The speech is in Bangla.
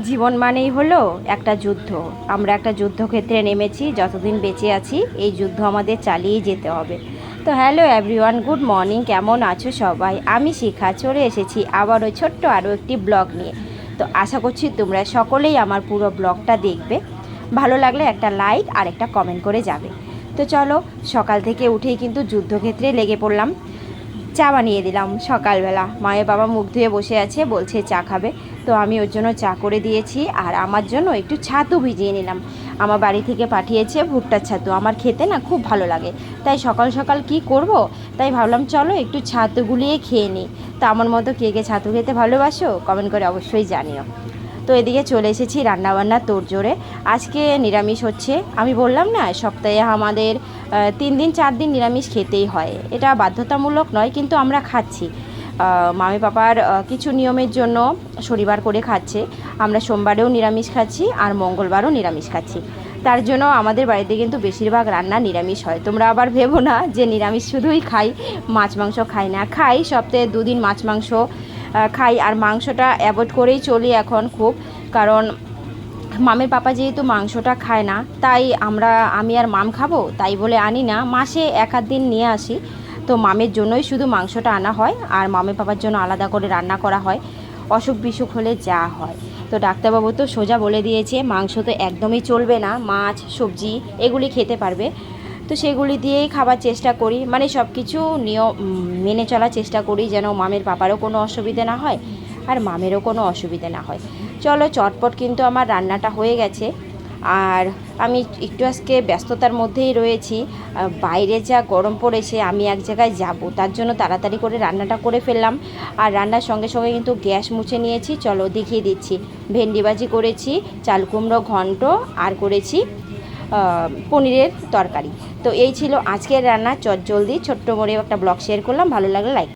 জীবন মানেই হলো একটা যুদ্ধ। আমরা একটা যুদ্ধক্ষেত্রে নেমেছি, যতদিন বেঁচে আছি এই যুদ্ধ আমাদের চালিয়ে যেতে হবে। তো হ্যালো এভরিওয়ান, গুড মর্নিং, কেমন আছো সবাই? আমি শিখা চলে এসেছি আবার ওই ছোট্ট আরও একটি ব্লগ নিয়ে। তো আশা করছি তোমরা সকলেই আমার পুরো ব্লগটা দেখবে, ভালো লাগলে একটা লাইক আর একটা কমেন্ট করে যাবে। তো চলো, সকাল থেকে উঠেই কিন্তু যুদ্ধক্ষেত্রে লেগে পড়লাম। চা বানিয়ে দিলাম সকালবেলা, মায়ের বাবা মুখ ধুয়ে বসে আছে, বলছে চা খাবে, তো আমি ওর জন্য চা করে দিয়েছি। আর আমার জন্য একটু ছাতু ভিজিয়ে নিলাম। আমার বাড়ি থেকে পাঠিয়েছে ভুট্টার ছাতু, আমার খেতে না খুব ভালো লাগে। তাই সকাল সকাল কি করব, তাই ভাবলাম চলো একটু ছাতু গুলিয়ে খেয়ে নিই। তো আমার মতো কে কে ছাতু খেতে ভালোবাসো কমেন্ট করে অবশ্যই জানিও। তো এদিকে চলে এসেছি রান্নাবান্নার তোড়জোড়ে। আজকে নিরামিষ হচ্ছে। আমি বললাম না, সপ্তাহে আমাদের 3 দিন 4 দিন নিরামিষ খেতেই হয়। এটা বাধ্যতামূলক নয়, কিন্তু আমরা খাচ্ছি। মামি পাপার কিছু নিয়মের জন্য শনিবার করে খাচ্ছে। আমরা সোমবারেও নিরামিষ খাচ্ছি আর মঙ্গলবারও নিরামিষ খাচ্ছি। তার জন্য আমাদের বাড়িতে কিন্তু বেশিরভাগ রান্না নিরামিষ হয়। তোমরা আবার ভেবো না যে নিরামিষ শুধুই খাই, মাছ মাংস খাই না। খাই, সপ্তাহে 2 দিন মাছ মাংস খাই। আর মাংসটা অ্যাভয়েড করেই চলি এখন খুব, কারণ মামের পাপা যেহেতু মাংসটা খায় না, তাই আমি আর মাম খাবো তাই বলে আনি না, মাসে 1-8 দিন নিয়ে আসি। তো মামের জন্যই শুধু মাংসটা আনা হয়, আর মামের পাপার জন্য আলাদা করে রান্না করা হয় অসুখ বিসুখ হলে যা হয়। তো ডাক্তারবাবু তো সোজা বলে দিয়েছে মাংস তো একদমই চলবে না, মাছ সবজি এগুলি খেতে পারবে। তো সেগুলি দিয়েই খাবার চেষ্টা করি, মানে সব কিছু নিয়ম মেনে চলার চেষ্টা করি, যেন মামের পাপারও কোনো অসুবিধে না হয় আর মামেরও কোনো অসুবিধে না হয়। চলো, চটপট কিন্তু আমার রান্নাটা হয়ে গেছে। আর আমি একটু আজকে ব্যস্ততার মধ্যেই রয়েছি। বাইরে যা গরম পড়েছে, আমি এক জায়গায় যাব, তার জন্য তাড়াতাড়ি করে রান্নাটা করে ফেললাম। আর রান্নার সঙ্গে সঙ্গে কিন্তু গ্যাস মুছে নিয়েছি, চলো দেখিয়ে দিচ্ছি। ভেন্ডি ভাজি করেছি, চাল কুমড়ো ঘন্ট, আর করেছি পনিরের তরকারি। তো এই ছিল আজকের রান্না, চটজলদি ছোট্ট করে একটা ব্লগ শেয়ার করলাম। ভালো লাগলে লাইক।